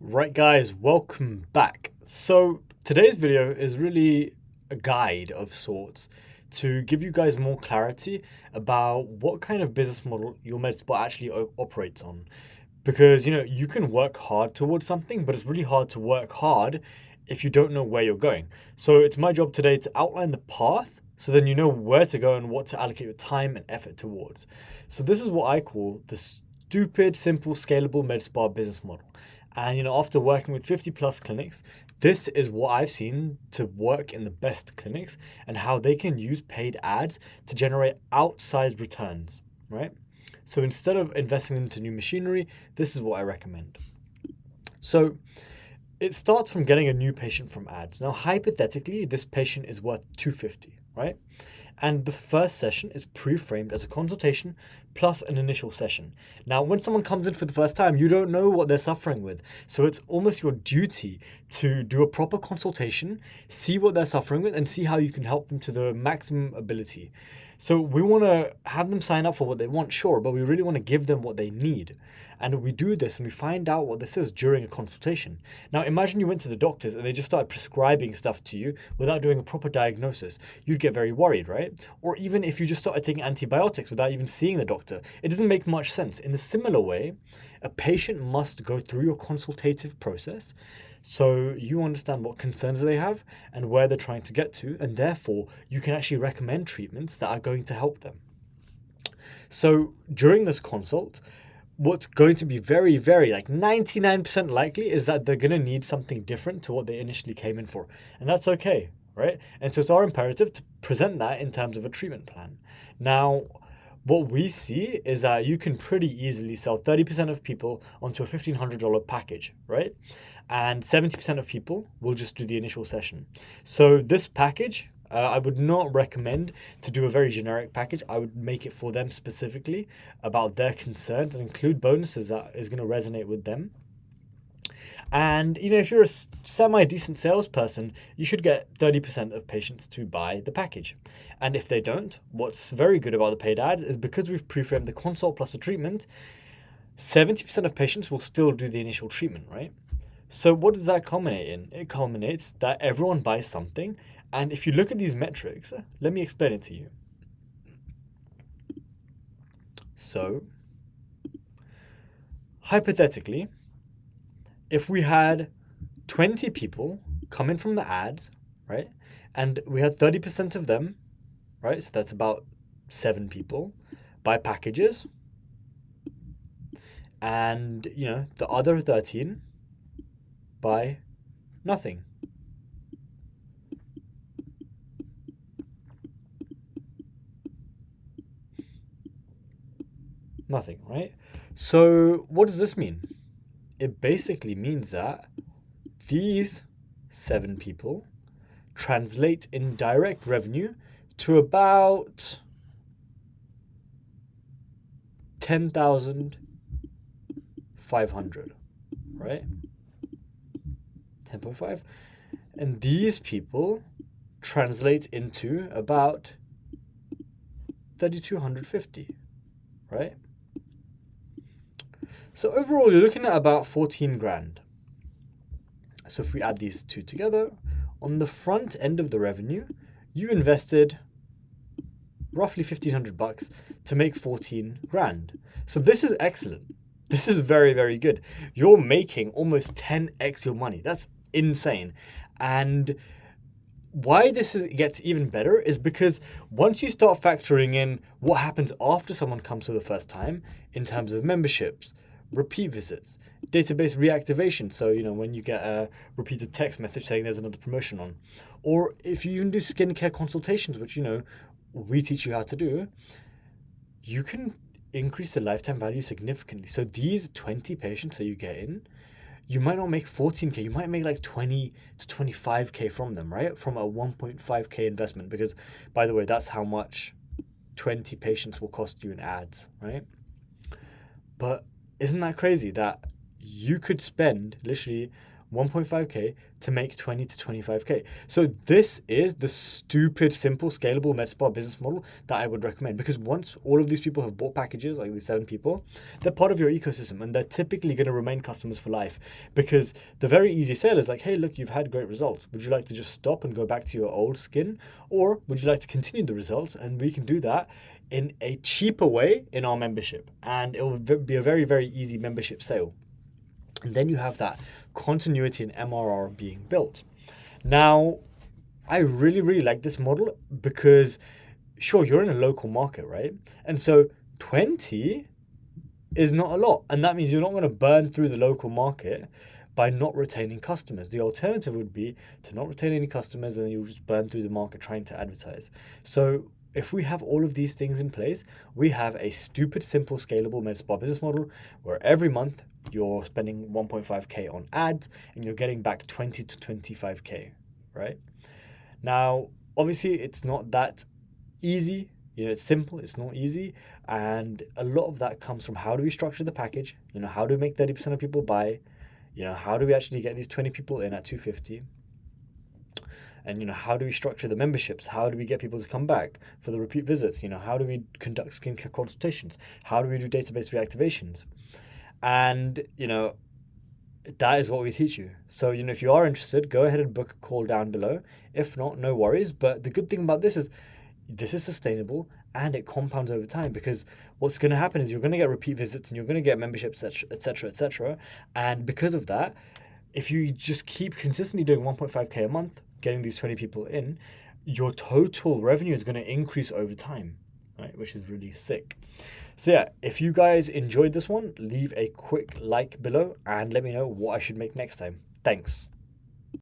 Right guys, welcome back. So today's video is really a guide of sorts to give you guys more clarity about what kind of business model your MedSpa actually operates on. Because you can work hard towards something, but it's really hard to work hard if you don't know where you're going. So it's my job today to outline the path so then you know where to go and what to allocate your time and effort towards. So this is what I call the stupid, simple, scalable MedSpa business model. And after working with 50 plus clinics, this is what I've seen to work in the best clinics and how they can use paid ads to generate outsized returns, right? So instead of investing into new machinery, this is what I recommend. So it starts from getting a new patient from ads. Now, hypothetically, this patient is worth 250, right? And the first session is pre-framed as a consultation plus an initial session. Now, when someone comes in for the first time, you don't know what they're suffering with. So it's almost your duty to do a proper consultation, see what they're suffering with, and see how you can help them to the maximum ability. So we want to have them sign up for what they want, sure, but we really want to give them what they need. And we do this and we find out what this is during a consultation. Now, imagine you went to the doctors and they just started prescribing stuff to you without doing a proper diagnosis. You'd get very worried, right? Or even if you just started taking antibiotics without even seeing the doctor, it doesn't make much sense. In a similar way, a patient must go through your consultative process so you understand what concerns they have and where they're trying to get to, and therefore you can actually recommend treatments that are going to help them. So during this consult, what's going to be very, very like 99% likely is that they're going to need something different to what they initially came in for. And that's okay, right? And so it's our imperative to present that in terms of a treatment plan. Now, what we see is that you can pretty easily sell 30% of people onto a $1,500 package, right? And 70% of people will just do the initial session. So this package, I would not recommend to do a very generic package. I would make it for them specifically about their concerns and include bonuses that is going to resonate with them. And if you're a semi-decent salesperson, you should get 30% of patients to buy the package. And if they don't, what's very good about the paid ads is because we've pre-framed the consult plus the treatment, 70% of patients will still do the initial treatment, right? So what does that culminate in? It culminates that everyone buys something. And if you look at these metrics, let me explain it to you. So hypothetically, if we had 20 people come in from the ads, right? And we had 30% of them, right? So that's about 7 people buy packages. And, the other 13 buy nothing. Nothing, right? So what does this mean? It basically means that these 7 people translate in direct revenue to about 10,500, right? 10.5. And these people translate into about 3,250, right? So overall, you're looking at about 14 grand. So if we add these two together, on the front end of the revenue, you invested roughly 1,500 bucks to make 14 grand. So this is excellent. This is very, very good. You're making almost 10x your money. That's insane. And why gets even better is because once you start factoring in what happens after someone comes for the first time in terms of memberships, repeat visits, database reactivation. So, when you get a repeated text message saying there's another promotion on, or if you even do skincare consultations, which, we teach you how to do, you can increase the lifetime value significantly. So these 20 patients that you get in, you might not make 14K, you might make like 20 to 25K from them, right? From a 1.5K investment, because by the way, that's how much 20 patients will cost you in ads, right? But isn't that crazy that you could spend literally 1.5K to make 20 to 25K. So this is the stupid, simple, scalable MedSpa business model that I would recommend, because once all of these people have bought packages, like these 7 people, they're part of your ecosystem and they're typically going to remain customers for life, because the very easy sale is like, hey, look, you've had great results. Would you like to just stop and go back to your old skin? Or would you like to continue the results? And we can do that in a cheaper way in our membership. And it will be a very, very easy membership sale. And then you have that continuity and MRR being built. Now, I really, really like this model because, sure, you're in a local market, right? And so 20 is not a lot. And that means you're not going to burn through the local market by not retaining customers. The alternative would be to not retain any customers and you'll just burn through the market trying to advertise. So if we have all of these things in place, we have a stupid, simple, scalable MedSpa business model where every month you're spending 1.5K on ads and you're getting back 20 to 25K, right? Now, obviously, it's not that easy. It's simple, it's not easy. And a lot of that comes from how do we structure the package? How do we make 30% of people buy? How do we actually get these 20 people in at 250? And how do we structure the memberships? How do we get people to come back for the repeat visits? How do we conduct skincare consultations? How do we do database reactivations? And that is what we teach you. So if you are interested, go ahead and book a call down below. If not, no worries. But the good thing about this is sustainable and it compounds over time, because what's going to happen is you're going to get repeat visits and you're going to get memberships, etc., etc. And because of that, if you just keep consistently doing 1.5K a month, getting these 20 people in, your total revenue is going to increase over time, right? Which is really sick. So yeah, if you guys enjoyed this one, leave a quick like below and let me know what I should make next time. Thanks.